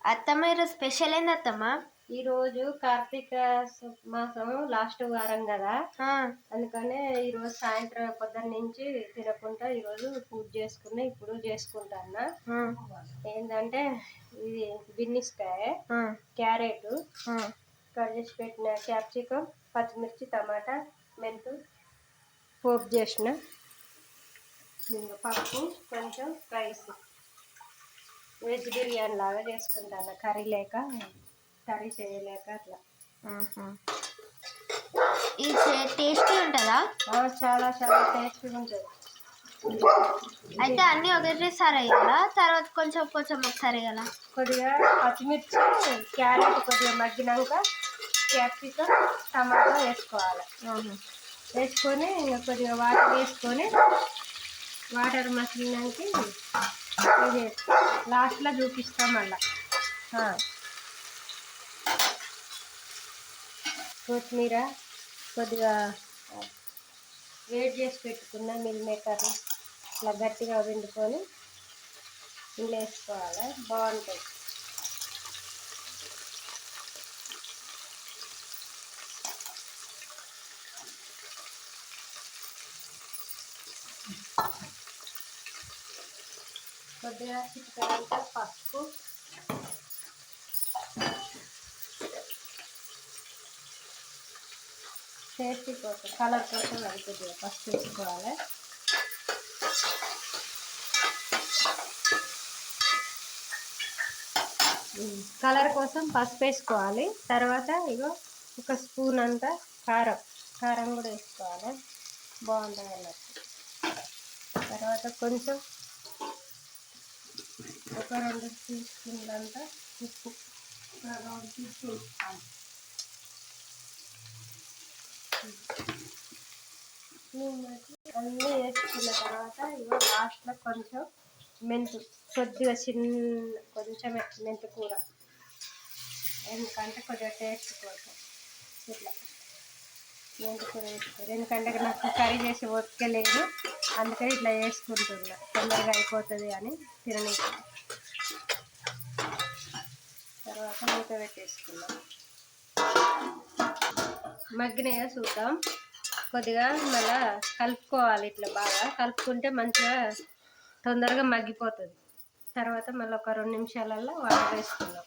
అత్తమ్మ ఈరోజు స్పెషల్ ఏంది అత్తమ్మ? ఈరోజు కార్తీక మాసం లాస్ట్ వారం కదా, ఆ, అందుకనే ఈరోజు సాయంత్రం పొద్దున్న నుంచి తినకుండా ఈరోజు పూజ చేసుకున్నా. ఇప్పుడు చేసుకుంటాను. ఆ, ఏంటంటే ఇది బిన్నిస్కాయ, ఆ, క్యారెట్, ఆ, కట్ చేసి పెట్టిన క్యాప్సికం, పచ్చిమిర్చి, టమాటా, మెంతు పోపు చేసిన, ఇంకా పప్పు, కొంచెం రైస్. వెజ్ బిర్యానీ లాగా చేసుకుంటాను, కర్రీ లేక, కర్రీ చేయలేక అట్లా. ఆహా. ఇది టేస్టీ ఉంటుందా? చాలా చాలా టేస్టీగా ఉంటుంది. అయితే అన్నీ ఒకటేసారి వేయాలా, తర్వాత కొంచెం కొంచెం ఒకసారి వేయాలా? కొద్దిగా పచ్చిమిర్చి, క్యారెట్ కొద్దిగా మగ్గినాక క్యాప్సికం, టమాటా వేసుకోవాలి. వేసుకొని ఇంకా కొద్దిగా వాటర్ వేసుకొని, వాటర్ మసిలినాక ఇది లాస్ట్లో చూపిస్తాం మళ్ళా. కొత్తిమీర, కొద్దిగా వేడి చేసి పెట్టుకున్న మిల్ మేకర్ని ఇట్లా గట్టిగా వండుకొని ఇంట్లో వేసుకోవాలి, బాగుంటుంది. కొద్దిగా చిటికెడంతా పసుపు, టేస్టీ కోసం కలర్ కోసం అది కొద్దిగా పసుపు వేసుకోవాలి. కలర్ కోసం పసుపు వేసుకోవాలి. తర్వాత ఇగో ఒక స్పూన్ అంతా కారం కూడా వేసుకోవాలి, బాగుంటుంది అన్నట్టు. తర్వాత కొంచెం ఒక 2 టీ స్పూన్లంతా ఉప్పు, అన్నీ వేసుకున్న తర్వాత ఇగో లాస్ట్లో కొంచెం కొద్దిగా కొంచెమే మెంతు కూర, ఎందుకంటే కొద్దిగా టేస్ట్ కోసం ఇట్లా మెంతు కూర వేసుకోరు. ఎందుకంటే నాకు కర్రీ చేసి ఓపిక లేదు, అందుకని ఇట్లా వేసుకుంటున్నా, తొందరగా అయిపోతుంది అని తిననీకి. తర్వాత మూత పెట్టేసుకున్నాం. మగ్గినాయా చూద్దాం. కొద్దిగా మళ్ళా కలుపుకోవాలి, ఇట్లా బాగా కలుపుకుంటే మంచిగా తొందరగా మగ్గిపోతుంది. తర్వాత మళ్ళీ ఒక 2 నిమిషాలలో వాటర్ వేసుకుందాం.